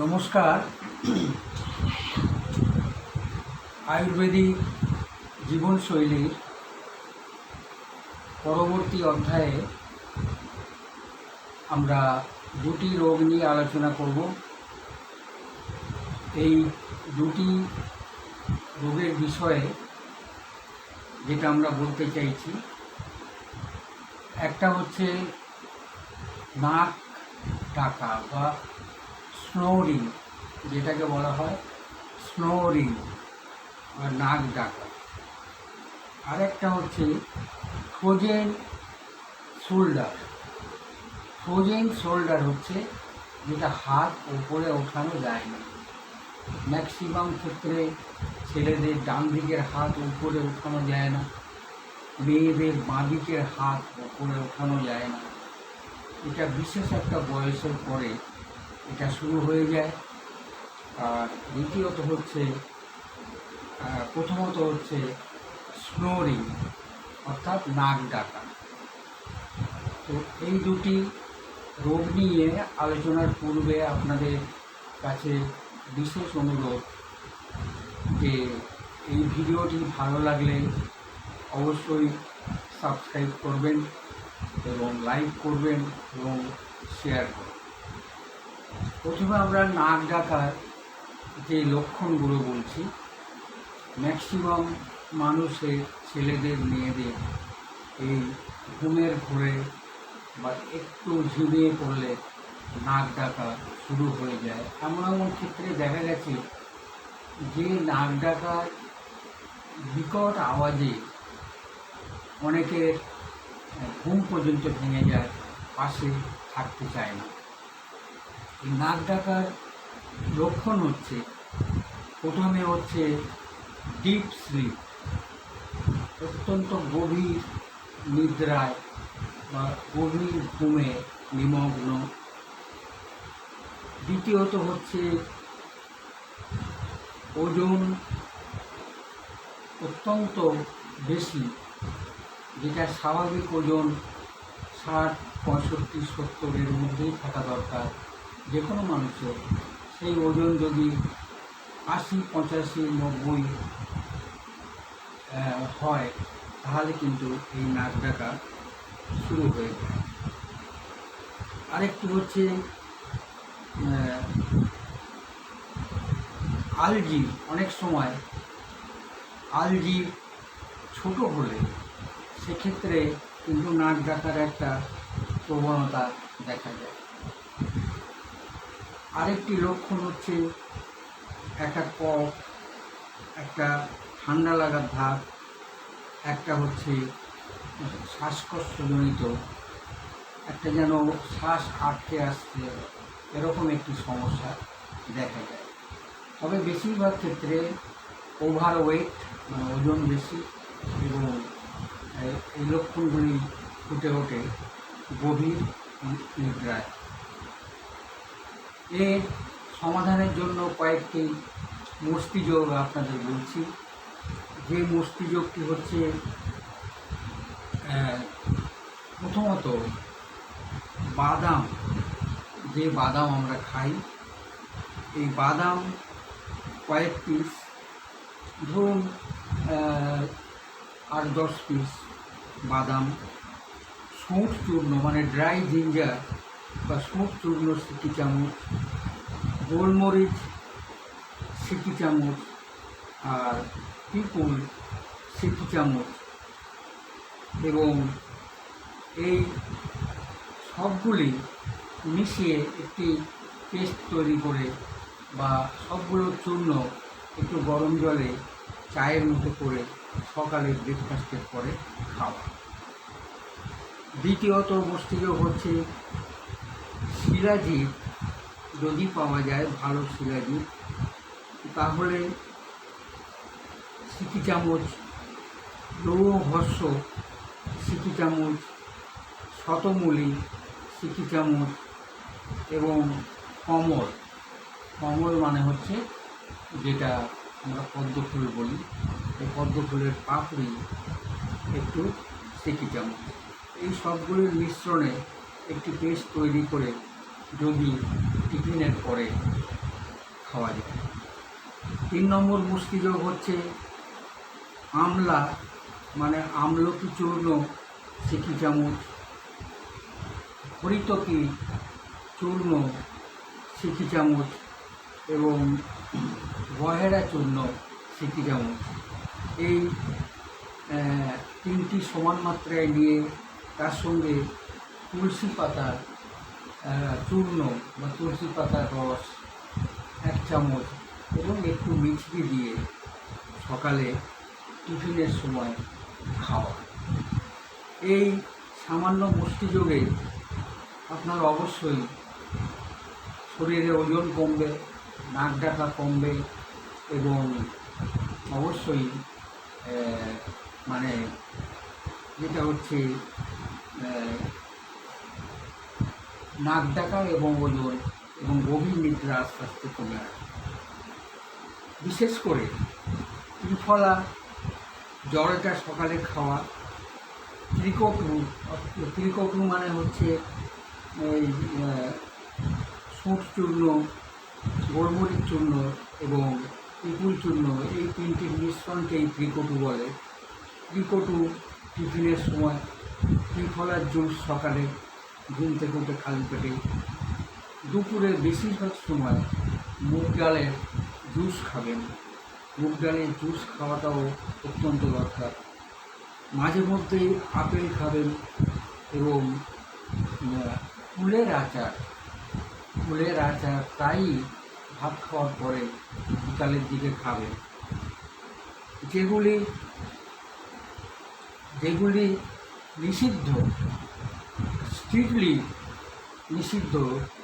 নমস্কার। আয়ুর্বেদিক জীবনশৈলীর পরবর্তী অধ্যায়ে আমরা দুটি রোগ নিয়ে আলোচনা করব। এই দুটি রোগের বিষয়ে যেটা আমরা বলতে চাইছি, একটা হচ্ছে নাক ডাকা বা স্নোরিং, যেটাকে বলা হয় স্নোরিং বা নাক ডাকা। আরেকটা হচ্ছে ফ্রোজেন শোল্ডার। ফ্রোজেন শোল্ডার হচ্ছে যেটা হাত উপরে ওঠানো যায় না। ম্যাক্সিমাম ক্ষেত্রে ছেলেদের ডান দিকের হাত উপরে ওঠানো যায় না, মেয়েদের বাঁ দিকের হাত উপরে ওঠানো যায় না। এটা বিশেষ একটা বয়সের পরে এটা শুরু হয়ে যায়। আর দ্বিতীয়ত হচ্ছে প্রথমত হচ্ছে স্নোরিং অর্থাৎ নাক ডাকা। তো এই দুটি রোগ নিয়ে আলোচনার পূর্বে আপনাদের কাছে বিশেষ অনুরোধ যে এই ভিডিওটি ভালো লাগলে অবশ্যই সাবস্ক্রাইব করবেন এবং লাইক করবেন এবং শেয়ার করবেন। প্রথমে আমরা নাক ডাকার যে লক্ষণগুলো বলছি, ম্যাক্সিমাম মানুষের, ছেলেদের, মেয়েদের এই ঘুমের ঘোরে বা একটু ঝিমিয়ে পড়লে নাক ডাকা শুরু হয়ে যায়। এমন এমন ক্ষেত্রে দেখা গেছে যে নাক ডাকার বিকট আওয়াজে অনেকের ঘুম পর্যন্ত ভেঙে যায়, পাশে থাকতে চায় না। এই নাক ডাকার লক্ষণ হচ্ছে, প্রথমে হচ্ছে ডিপ স্লিপ, অত্যন্ত গভীর নিদ্রায় বা গভীর ঘুমে নিমগ্ন। দ্বিতীয়ত হচ্ছে ওজন অত্যন্ত বেশি, যেটা স্বাভাবিক ওজন 60, 65, 70-এর মধ্যেই থাকা দরকার যে কোনো মানুষের। সেই ওজন যদি 80, 85, 90 হয়, তাহলে কিন্তু এই নাক ডাকা শুরু হয়ে যায়। আরেকটি হচ্ছে আলজি। অনেক সময় আলজি ছোট হলে সেক্ষেত্রে কিন্তু নাক ডাকার একটা প্রবণতা দেখা যায়। আরেকটি লক্ষণ হচ্ছে একটা কফ, একটা ঠান্ডা লাগার ধাপ, একটা হচ্ছে শ্বাসকষ্টজনিত একটা যেন শ্বাস আটকে আসছে, এরকম একটি সমস্যা দেখা যায়। তবে বেশিরভাগ ক্ষেত্রে ওভারওয়েট, মানে ওজন বেশি, এবং এই লক্ষণগুলি ফুটে ওঠে গভীর নিদ্রায়। এর সমাধানের জন্য কয়েকটি মস্তিযোগ আপনাদের বলছি। যে মস্তিযোগটি হচ্ছে, প্রথমত বাদাম, যে বাদাম আমরা খাই, এই বাদাম কয়েক পিস, ধরুন 8-10 পিস বাদাম, সৌঁঠ চূর্ণ মানে ড্রাই জিঞ্জার বা সৌঁঠ চূর্ণ সিকি চামচ, গোলমরিচ সিকি চামচ, আর পিপুল সিকি চামচ, এবং এই সবগুলি মিশিয়ে একটি পেস্ট তৈরি করে বা সবগুলো চূর্ণ একটু গরম জলে চায়ের মতো করে সকালে ব্রেকফাস্টের পরে খাওয়া। দ্বিতীয়ত মস্তিযোগ হচ্ছে শিলাজিৎ, যদি পাওয়া যায় ভালো শিলাজিৎ, তাহলে সিকি চামচ, লৌহভস্য সিকি চামচ, শতমূলী সিকি চামচ, এবং কমল, কমল মানে হচ্ছে যেটা আমরা পদ্ম ফুল বলি, এই পদ্ম ফুলের পাপড়ি একটু সিকি চামচ। এই সবগুলোর মিশ্রণে একটি পেস্ট তৈরি করে যদি টিফিনের পরে খাওয়া যায়। 3 নম্বর পুষ্টিযোগ হচ্ছে আমলা, মানে আমলকি চূর্ণ সিকি চামচ, হরিতকি চূর্ণ সিকি চামচ এবং বহেরা চূর্ণ সিকি চামচ। এই তিনটি সমান মাত্রায় নিয়ে তার সঙ্গে তুলসী পাতা চূর্ণ বা তুলসী পাতার রস 1 চামচ এবং একটু মিছরি দিয়ে সকালে টিফিনের সময় খাওয়া। এই সামান্য পুষ্টিযোগে আপনার অবশ্যই শরীরে ওজন কমবে, নাক ডাকা কমবে এবং অবশ্যই মানে যেটা হচ্ছে নাক ডাকা এবং ওজন এবং গভীর নিদ্রা আস্তে আস্তে কমে আসবে। বিশেষ করে ত্রিফলা জ্বরটা সকালে খাওয়া, ত্রিকটু মানে হচ্ছে এই সুঁট চূর্ণ, গোলমরিচ চূর্ণ এবং পিপুল চূর্ণ, এই তিনটির মিশ্রণকেই ত্রিকটু বলে। ত্রিকটু টিফিনের সময়, ত্রিফলার জুস সকালে ঘুম থেকে উঠে খালি পেটে, দুপুরে বেশিরভাগ সময় মুগ ডালের জুস খাবেন। মুগ ডালের জুস খাওয়াটাও অত্যন্ত দরকার। মাঝে মধ্যেই আপেল খাবেন এবং কুলের আচার প্রায়ই ভাত খাওয়ার পরে বিকালের দিকে খাবেন। যেগুলি নিষিদ্ধ, স্ট্রিক্টলি নিষিদ্ধ,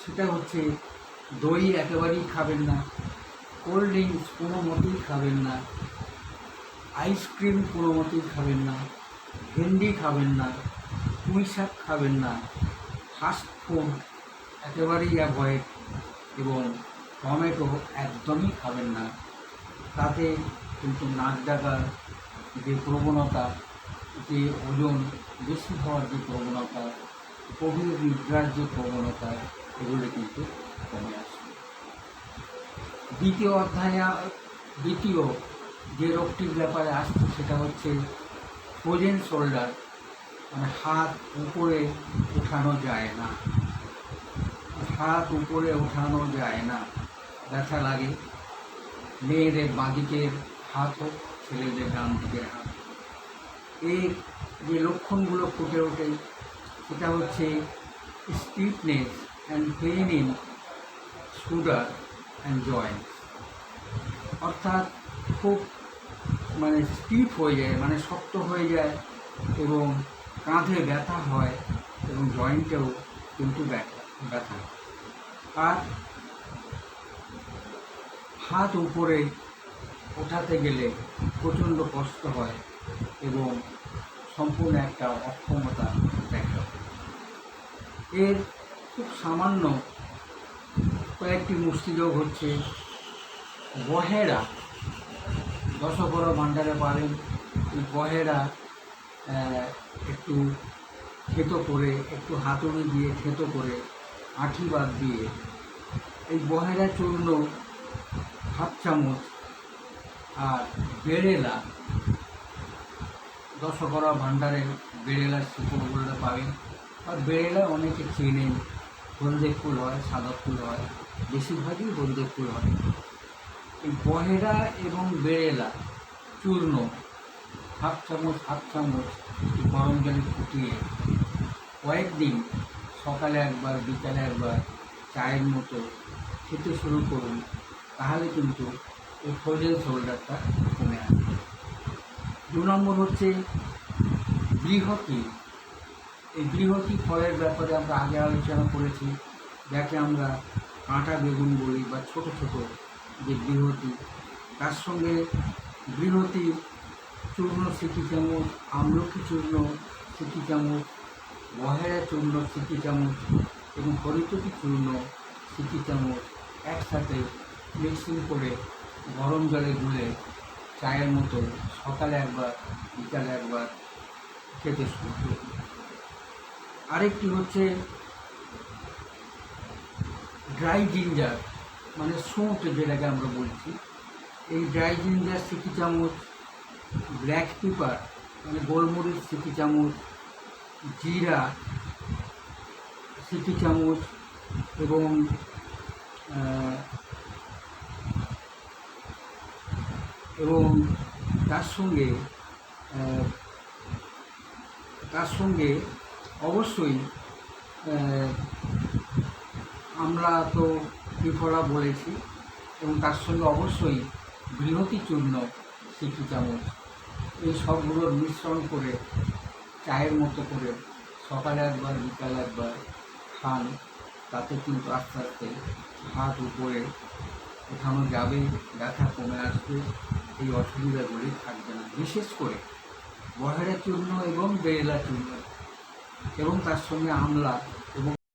সেটা হচ্ছে দই একেবারেই খাবেন না, কোল্ড ড্রিঙ্কস কোনো মতেই খাবেন না, আইসক্রিম কোনো মতেই খাবেন না, ভেন্ডি খাবেন না, পুঁই শাক খাবেন না, ফাস্ট ফুড একেবারেই অ্যাভয়েড এবং টমেটো একদমই খাবেন না। তাতে কিন্তু নাক ডাকার যে প্রবণতা, যে ওজন বেশি হওয়ার যে প্রবণতা, গভীর নিদ্রার যে প্রবণতা, এগুলো কিন্তু কমে আসবে। দ্বিতীয় যে রোগটির ব্যাপারে আসছে সেটা হচ্ছে ফ্রোজেন শোল্ডার, মানে হাত উপরে উঠানো যায় না, ব্যথা লাগে। মেয়েদের বাঁ দিকের হাত হোক, ছেলেদের ডান দিকের হাত। এর যে লক্ষণগুলো ফুটে ওঠে সেটা হচ্ছে stiffness and pain in shoulder and joint, অর্থাৎ খুব স্টিফ হয়ে যায়, শক্ত হয়ে যায় এবং কাঁধে ব্যথা হয় এবং জয়েন্টেও কিন্তু ব্যথা। আর হাত উপরে ওঠাতে গেলে প্রচণ্ড কষ্ট হয় এবং সম্পূর্ণ একটা অক্ষমতা দেখা যায়। এর খুব সামান্য কয়েকটি মুষ্টিযোগ হচ্ছে বহেরা, দশকরা ভাণ্ডারে পাবেন। এই বহেরা একটু থেতো করে, একটু হাতুড়ি দিয়ে থেতো করে, আঁঠি বাদ দিয়ে এই বহেরা চূর্ণ 1/2 চামচ, আর বেড়েলা, দশকরা ভাণ্ডারে বেড়েলার শিকড়গুলো পাবেন। আর বেড়েলা অনেকে চেনেন, হলদে ফুল হয়, সাদা ফুল হয়, বেশিরভাগই হলদে ফুল হয়। এই বহেরা এবং বেড়েলা চূর্ণ 1/2 চামচ গরম জলে ফুটিয়ে কয়েকদিন সকালে একবার, বিকালে একবার চায়ের মতো খেতে শুরু করুন, তাহলে কিন্তু এই ফ্রোজেন শোল্ডারটা কমে আসবে। 2 নম্বর হচ্ছে বৃহতি। এই বৃহতি ফলের ব্যাপারে আমরা আগে আলোচনা করেছি, যাকে আমরা কাঁটা বেগুন বলি বা ছোট ছোট যে বৃহতি। তার সঙ্গে বৃহতি চূর্ণ সিকি চামচ, আমলকি চূর্ণ সিকি চামচ, বহেরা চূর্ণ সিকি চামচ এবং হরিতকি চূর্ণ সিকি চামচ একসাথে মিক্সিং করে গরম জলে গুলে চায়ের মতো সকালে একবার, বিকালে একবার খেতে শুরু করবে। আরেকটি হচ্ছে ড্রাই জিঞ্জার, মানে সৌঁট যেটাকে আমরা বলছি। এই ড্রাই জিঞ্জার সিকি চামচ, ব্ল্যাক পেপার মানে গোলমরিচ সিকি চামচ, জিরা সিকি চামচ এবং আহ, এবং তার সঙ্গে আহ, তার সঙ্গে অবশ্যই আহ, আমরা তো ত্রিফলা বলেছি, এবং তার সঙ্গে অবশ্যই বৃহতি চূর্ণ সিকি চামচ, এই সবগুলোর মিশ্রণ করে চায়ের মতো করে সকালে একবার বিকালে একবার খান। তাতে কিন্তু আস্তে আস্তে হাত উপরে ওঠানো যাবে, ব্যথা কমে আসবে, এই অসুবিধাগুলি থাকবে না। বিশেষ করে বহেরা চূর্ণ এবং বেরেলা চূর্ণ এবং তার সঙ্গে আমলা এবং